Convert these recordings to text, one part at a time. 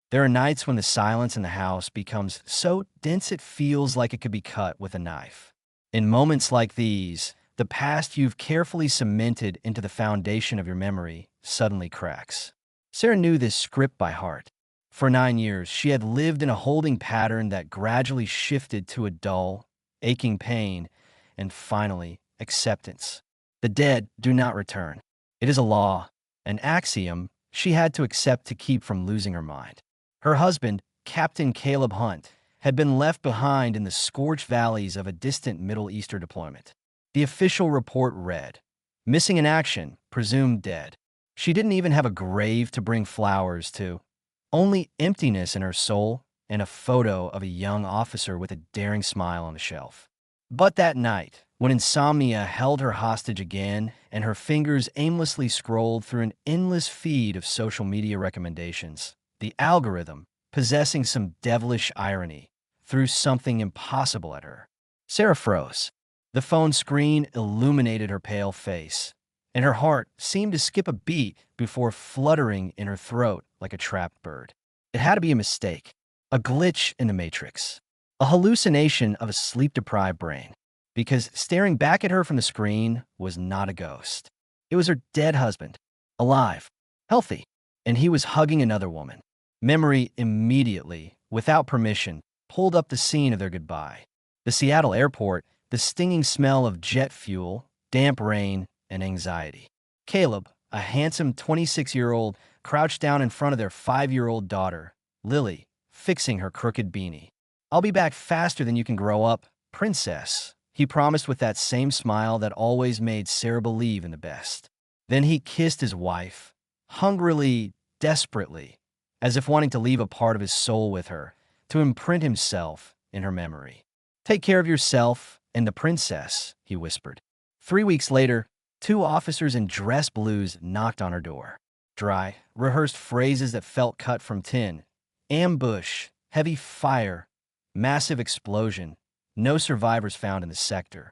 There are nights when the silence in the house becomes so dense it feels like it could be cut with a knife. In moments like these, the past you've carefully cemented into the foundation of your memory suddenly cracks. Sarah knew this script by heart. For 9 years, she had lived in a holding pattern that gradually shifted to a dull, aching pain, and finally, acceptance. The dead do not return. It is a law, an axiom she had to accept to keep from losing her mind. Her husband, Captain Caleb Hunt, had been left behind in the scorched valleys of a distant Middle Eastern deployment. The official report read, "Missing in action, presumed dead." She didn't even have a grave to bring flowers to, only emptiness in her soul and a photo of a young officer with a daring smile on the shelf. But that night, when insomnia held her hostage again and her fingers aimlessly scrolled through an endless feed of social media recommendations, the algorithm, possessing some devilish irony, threw something impossible at her. Sarah froze. The phone screen illuminated her pale face, and her heart seemed to skip a beat before fluttering in her throat like a trapped bird. It had to be a mistake, a glitch in the matrix, a hallucination of a sleep-deprived brain, because staring back at her from the screen was not a ghost. It was her dead husband, alive, healthy, and he was hugging another woman. Memory immediately, without permission, pulled up the scene of their goodbye. The Seattle airport, the stinging smell of jet fuel, damp rain, and anxiety. Caleb, a handsome 26-year-old, crouched down in front of their 5-year-old daughter, Lily, fixing her crooked beanie. "I'll be back faster than you can grow up, princess," he promised with that same smile that always made Sarah believe in the best. Then he kissed his wife, hungrily, desperately, as if wanting to leave a part of his soul with her, to imprint himself in her memory. "Take care of yourself and the princess," he whispered. 3 weeks later, 2 officers in dress blues knocked on her door. Dry, rehearsed phrases that felt cut from tin. Ambush, heavy fire, massive explosion, no survivors found in the sector.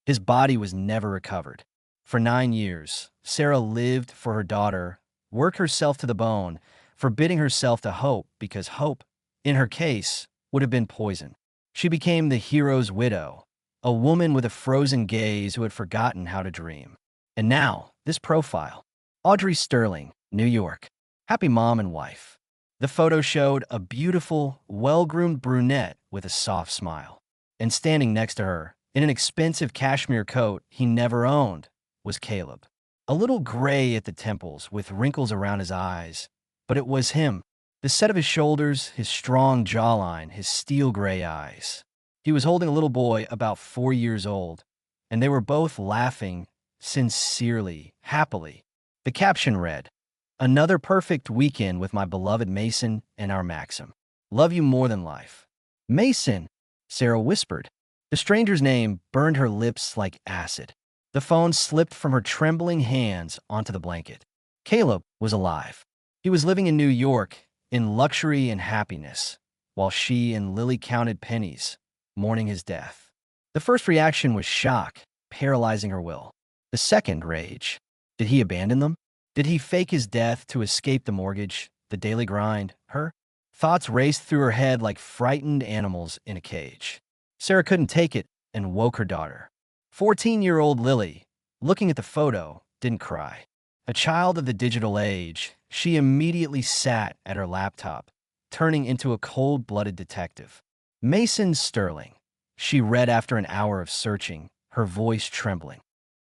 His body was never recovered. For 9 years, Sarah lived for her daughter, worked herself to the bone, forbidding herself to hope because hope, in her case, would have been poison. She became the hero's widow, a woman with a frozen gaze who had forgotten how to dream. And now, this profile. Audrey Sterling, New York. Happy mom and wife. The photo showed a beautiful, well-groomed brunette with a soft smile. And standing next to her, in an expensive cashmere coat he never owned, was Caleb. A little gray at the temples, with wrinkles around his eyes. But it was him. The set of his shoulders, his strong jawline, his steel gray eyes. He was holding a little boy about 4 years old, and they were both laughing, sincerely, happily. The caption read, "Another perfect weekend with my beloved Mason and our Maxim. Love you more than life." "Mason," Sarah whispered. The stranger's name burned her lips like acid. The phone slipped from her trembling hands onto the blanket. Caleb was alive. He was living in New York, in luxury and happiness, while she and Lily counted pennies, mourning his death. The first reaction was shock, paralyzing her will. The second, rage. Did he abandon them? Did he fake his death to escape the mortgage, the daily grind, her? Thoughts raced through her head like frightened animals in a cage. Sarah couldn't take it and woke her daughter. 14-year-old Lily, looking at the photo, didn't cry. A child of the digital age, she immediately sat at her laptop, turning into a cold-blooded detective. "Mason Sterling," she read after an hour of searching, her voice trembling.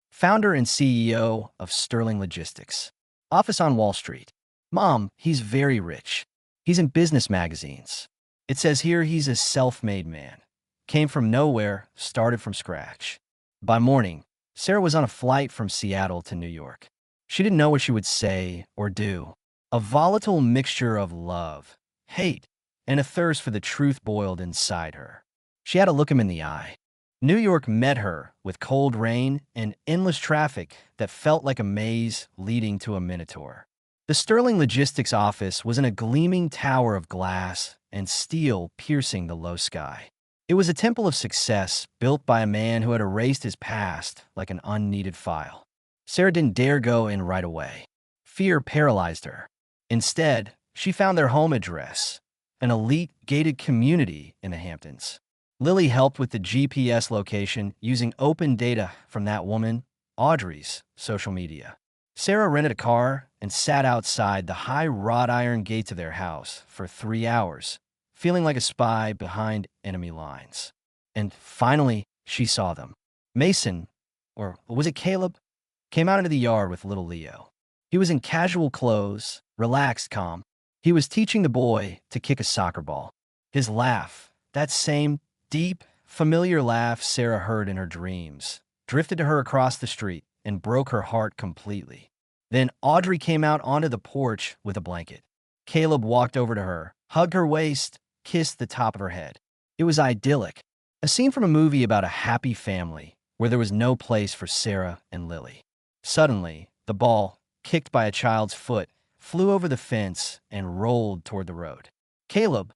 "Founder and CEO of Sterling Logistics. Office on Wall Street. Mom, he's very rich. He's in business magazines. It says here he's a self-made man. Came from nowhere, started from scratch." By morning, Sarah was on a flight from Seattle to New York. She didn't know what she would say or do. A volatile mixture of love, hate, and a thirst for the truth boiled inside her. She had to look him in the eye. New York met her with cold rain and endless traffic that felt like a maze leading to a minotaur. The Sterling Logistics office was in a gleaming tower of glass and steel piercing the low sky. It was a temple of success built by a man who had erased his past like an unneeded file. Sarah didn't dare go in right away. Fear paralyzed her. Instead, She found their home address, an elite gated community in the Hamptons. Lily helped with the GPS location using open data from that woman, Audrey's, social media. Sarah rented a car and sat outside the high wrought iron gates of their house for 3 hours, feeling like a spy behind enemy lines. And finally, she saw them. Mason, or was it Caleb, came out into the yard with little Leo. He was in casual clothes, relaxed, calm. He was teaching the boy to kick a soccer ball. His laugh, that same deep, familiar laugh Sarah heard in her dreams, drifted to her across the street and broke her heart completely. Then Audrey came out onto the porch with a blanket. Caleb walked over to her, hugged her waist, kissed the top of her head. It was idyllic, a scene from a movie about a happy family where there was no place for Sarah and Lily. Suddenly, the ball, kicked by a child's foot, flew over the fence and rolled toward the road. Caleb,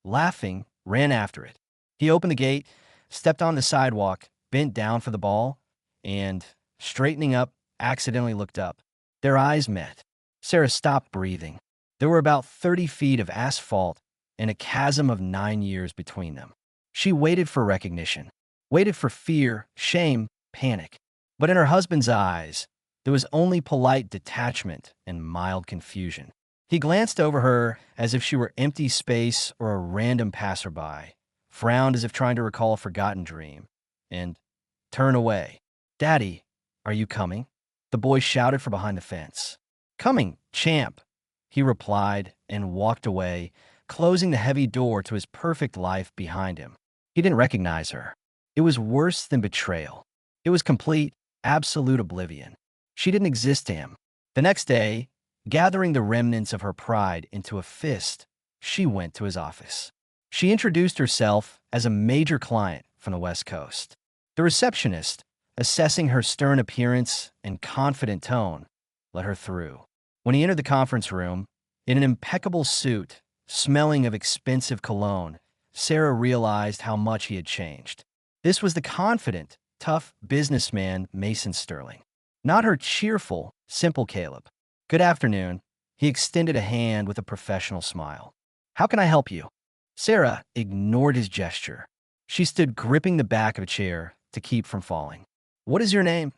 laughing, ran after it. He opened the gate, stepped on the sidewalk, bent down for the ball, and, straightening up, accidentally looked up. Their eyes met. Sarah stopped breathing. There were about 30 feet of asphalt and a chasm of 9 years between them. She waited for recognition, waited for fear, shame, panic. But in her husband's eyes, there was only polite detachment and mild confusion. He glanced over her as if she were empty space or a random passerby, frowned as if trying to recall a forgotten dream, and turned away. "Daddy, are you coming?" The boy shouted from behind the fence. "Coming, champ," he replied and walked away, closing the heavy door to his perfect life behind him. He didn't recognize her. It was worse than betrayal. It was complete, absolute oblivion. She didn't exist to him. The next day, gathering the remnants of her pride into a fist, she went to his office. She introduced herself as a major client from the West Coast. The receptionist, assessing her stern appearance and confident tone, let her through. When he entered the conference room, in an impeccable suit, smelling of expensive cologne, Sarah realized how much he had changed. This was the confident, tough businessman Mason Sterling, not her cheerful, simple Caleb. "Good afternoon." He extended a hand with a professional smile. "How can I help you?" Sarah ignored his gesture. She stood gripping the back of a chair to keep from falling. "What is your name?"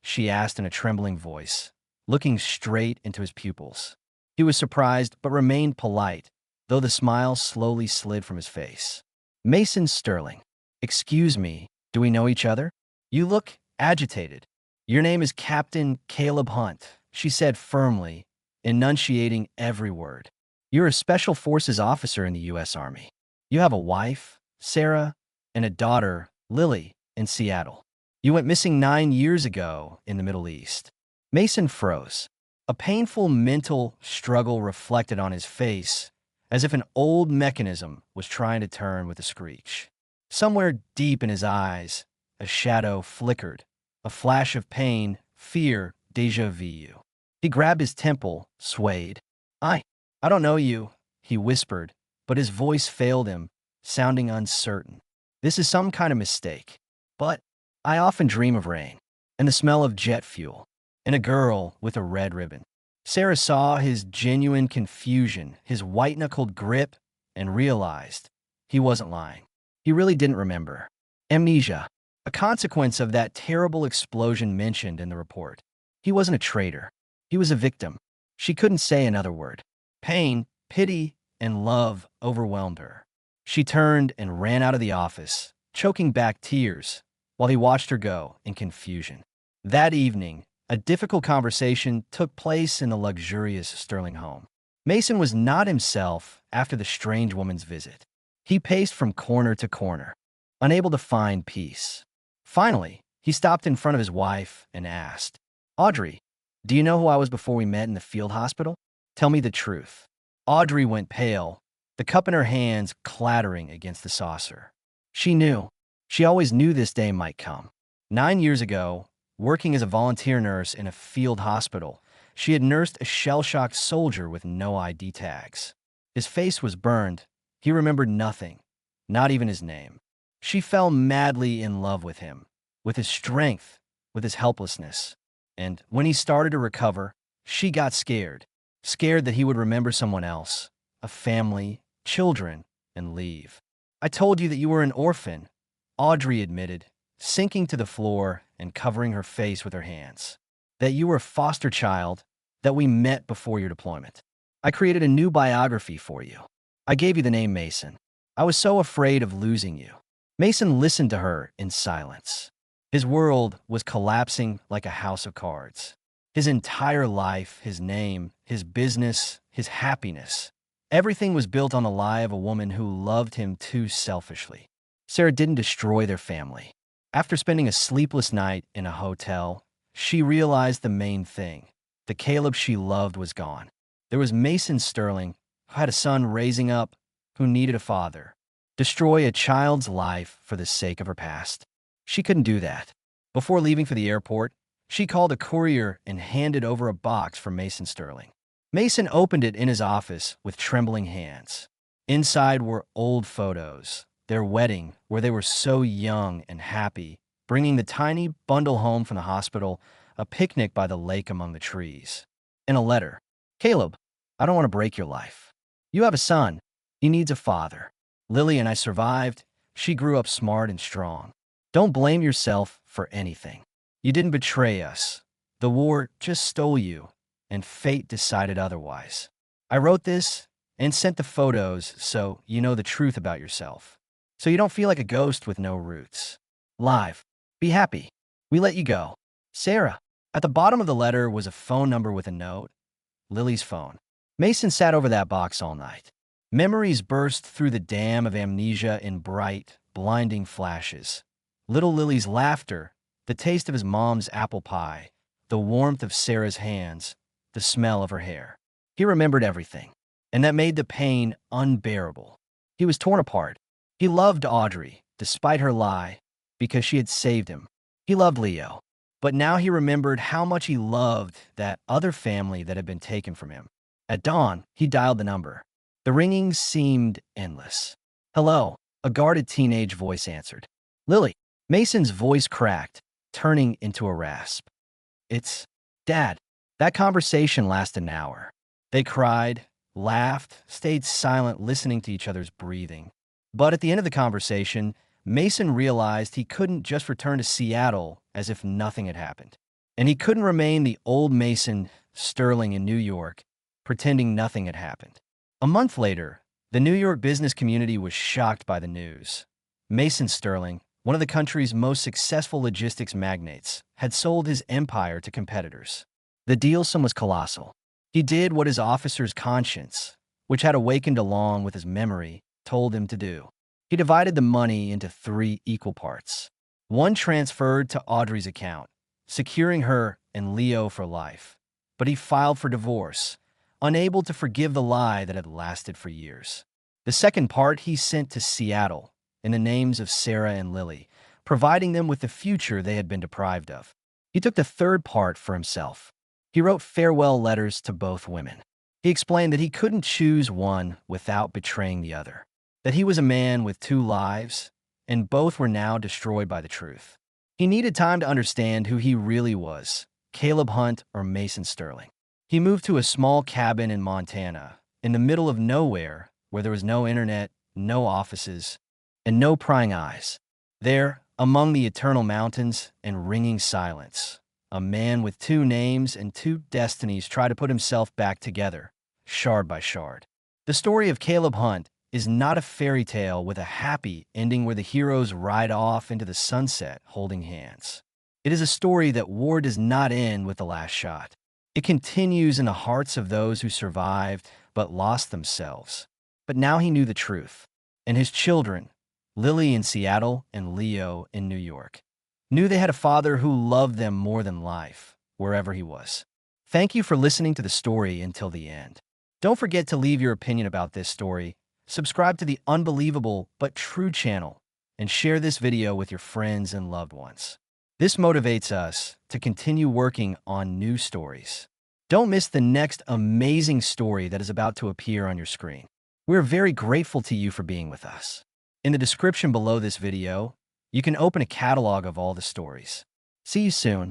she asked in a trembling voice, looking straight into his pupils. He was surprised but remained polite, though the smile slowly slid from his face. "Mason Sterling." "Excuse me, do we know each other?" "You look agitated." "Your name is Captain Caleb Hunt," she said firmly, enunciating every word. "You're a Special Forces officer in the U.S. Army. You have a wife, Sarah, and a daughter, Lily, in Seattle. You went missing 9 years ago in the Middle East." Mason froze. A painful mental struggle reflected on his face, as if an old mechanism was trying to turn with a screech. Somewhere deep in his eyes, a shadow flickered, a flash of pain, fear, déjà vu. He grabbed his temple, swayed. I don't know you," he whispered, but his voice failed him, sounding uncertain. "This is some kind of mistake. But I often dream of rain, and the smell of jet fuel, and a girl with a red ribbon." Sarah saw his genuine confusion, his white-knuckled grip, and realized he wasn't lying. He really didn't remember. Amnesia, a consequence of that terrible explosion mentioned in the report. He wasn't a traitor. He was a victim. She couldn't say another word. Pain, pity, and love overwhelmed her. She turned and ran out of the office, choking back tears, while he watched her go in confusion. That evening, a difficult conversation took place in the luxurious Sterling home. Mason was not himself after the strange woman's visit. He paced from corner to corner, unable to find peace. Finally, he stopped in front of his wife and asked, "Audrey, do you know who I was before we met in the field hospital? Tell me the truth." Audrey went pale, the cup in her hands clattering against the saucer. She knew. She always knew this day might come. 9 years ago, working as a volunteer nurse in a field hospital, she had nursed a shell-shocked soldier with no ID tags. His face was burned. He remembered nothing, not even his name. She fell madly in love with him, with his strength, with his helplessness. And when he started to recover, she got scared. scared that he would remember someone else, a family, children, and leave. I told you that you were an orphan, Audrey admitted, sinking to the floor and covering her face with her hands. That you were a foster child, that we met before your deployment. I created a new biography for you. I gave you the name Mason. I was so afraid of losing you. Mason listened to her in silence. His world was collapsing like a house of cards. His entire life, his name, his business, his happiness, everything was built on the lie of a woman who loved him too selfishly. Sarah didn't destroy their family. After spending a sleepless night in a hotel, she realized the main thing. The Caleb she loved was gone. There was Mason Sterling, who had a son raising up, who needed a father. Destroy a child's life for the sake of her past. She couldn't do that. Before leaving for the airport, she called a courier and handed over a box for Mason Sterling. Mason opened it in his office with trembling hands. Inside were old photos, their wedding, where they were so young and happy, bringing the tiny bundle home from the hospital, a picnic by the lake among the trees. And a letter. Caleb, I don't want to break your life. You have a son. He needs a father. Lily and I survived. She grew up smart and strong. Don't blame yourself for anything. You didn't betray us. The war just stole you, and fate decided otherwise. I wrote this and sent the photos so you know the truth about yourself. So you don't feel like a ghost with no roots. Live. Be happy. We let you go. Sarah. At the bottom of the letter was a phone number with a note. Lily's phone. Mason sat over that box all night. Memories burst through the dam of amnesia in bright, blinding flashes. Little Lily's laughter, the taste of his mom's apple pie, the warmth of Sarah's hands, the smell of her hair. He remembered everything, and that made the pain unbearable. He was torn apart. He loved Audrey, despite her lie, because she had saved him. He loved Leo, but now he remembered how much he loved that other family that had been taken from him. At dawn, he dialed the number. The ringing seemed endless. Hello, a guarded teenage voice answered. Lily. Mason's voice cracked, turning into a rasp. It's Dad. That conversation lasted an hour. They cried, laughed, stayed silent, listening to each other's breathing. But at the end of the conversation, Mason realized he couldn't just return to Seattle as if nothing had happened. And he couldn't remain the old Mason Sterling in New York, pretending nothing had happened. A month later, the New York business community was shocked by the news. Mason Sterling, one of the country's most successful logistics magnates, had sold his empire to competitors. The deal sum was colossal. He did what his officer's conscience, which had awakened along with his memory, told him to do. He divided the money into 3 equal parts. One transferred to Audrey's account, securing her and Leo for life. But he filed for divorce, unable to forgive the lie that had lasted for years. The second part he sent to Seattle, in the names of Sarah and Lily, providing them with the future they had been deprived of. He took the third part for himself. He wrote farewell letters to both women. He explained that he couldn't choose one without betraying the other, that he was a man with 2 lives, and both were now destroyed by the truth. He needed time to understand who he really was, Caleb Hunt or Mason Sterling. He moved to a small cabin in Montana, in the middle of nowhere, where there was no internet, no offices, and no prying eyes. There, among the eternal mountains and ringing silence, a man with 2 names and 2 destinies tried to put himself back together, shard by shard. The story of Caleb Hunt is not a fairy tale with a happy ending where the heroes ride off into the sunset holding hands. It is a story that war does not end with the last shot. It continues in the hearts of those who survived but lost themselves. But now he knew the truth, and his children, Lily in Seattle and Leo in New York, knew they had a father who loved them more than life, wherever he was. Thank you for listening to the story until the end. Don't forget to leave your opinion about this story, subscribe to the Unbelievable But True channel, and share this video with your friends and loved ones. This motivates us to continue working on new stories. Don't miss the next amazing story that is about to appear on your screen. We're very grateful to you for being with us. In the description below this video, you can open a catalog of all the stories. See you soon.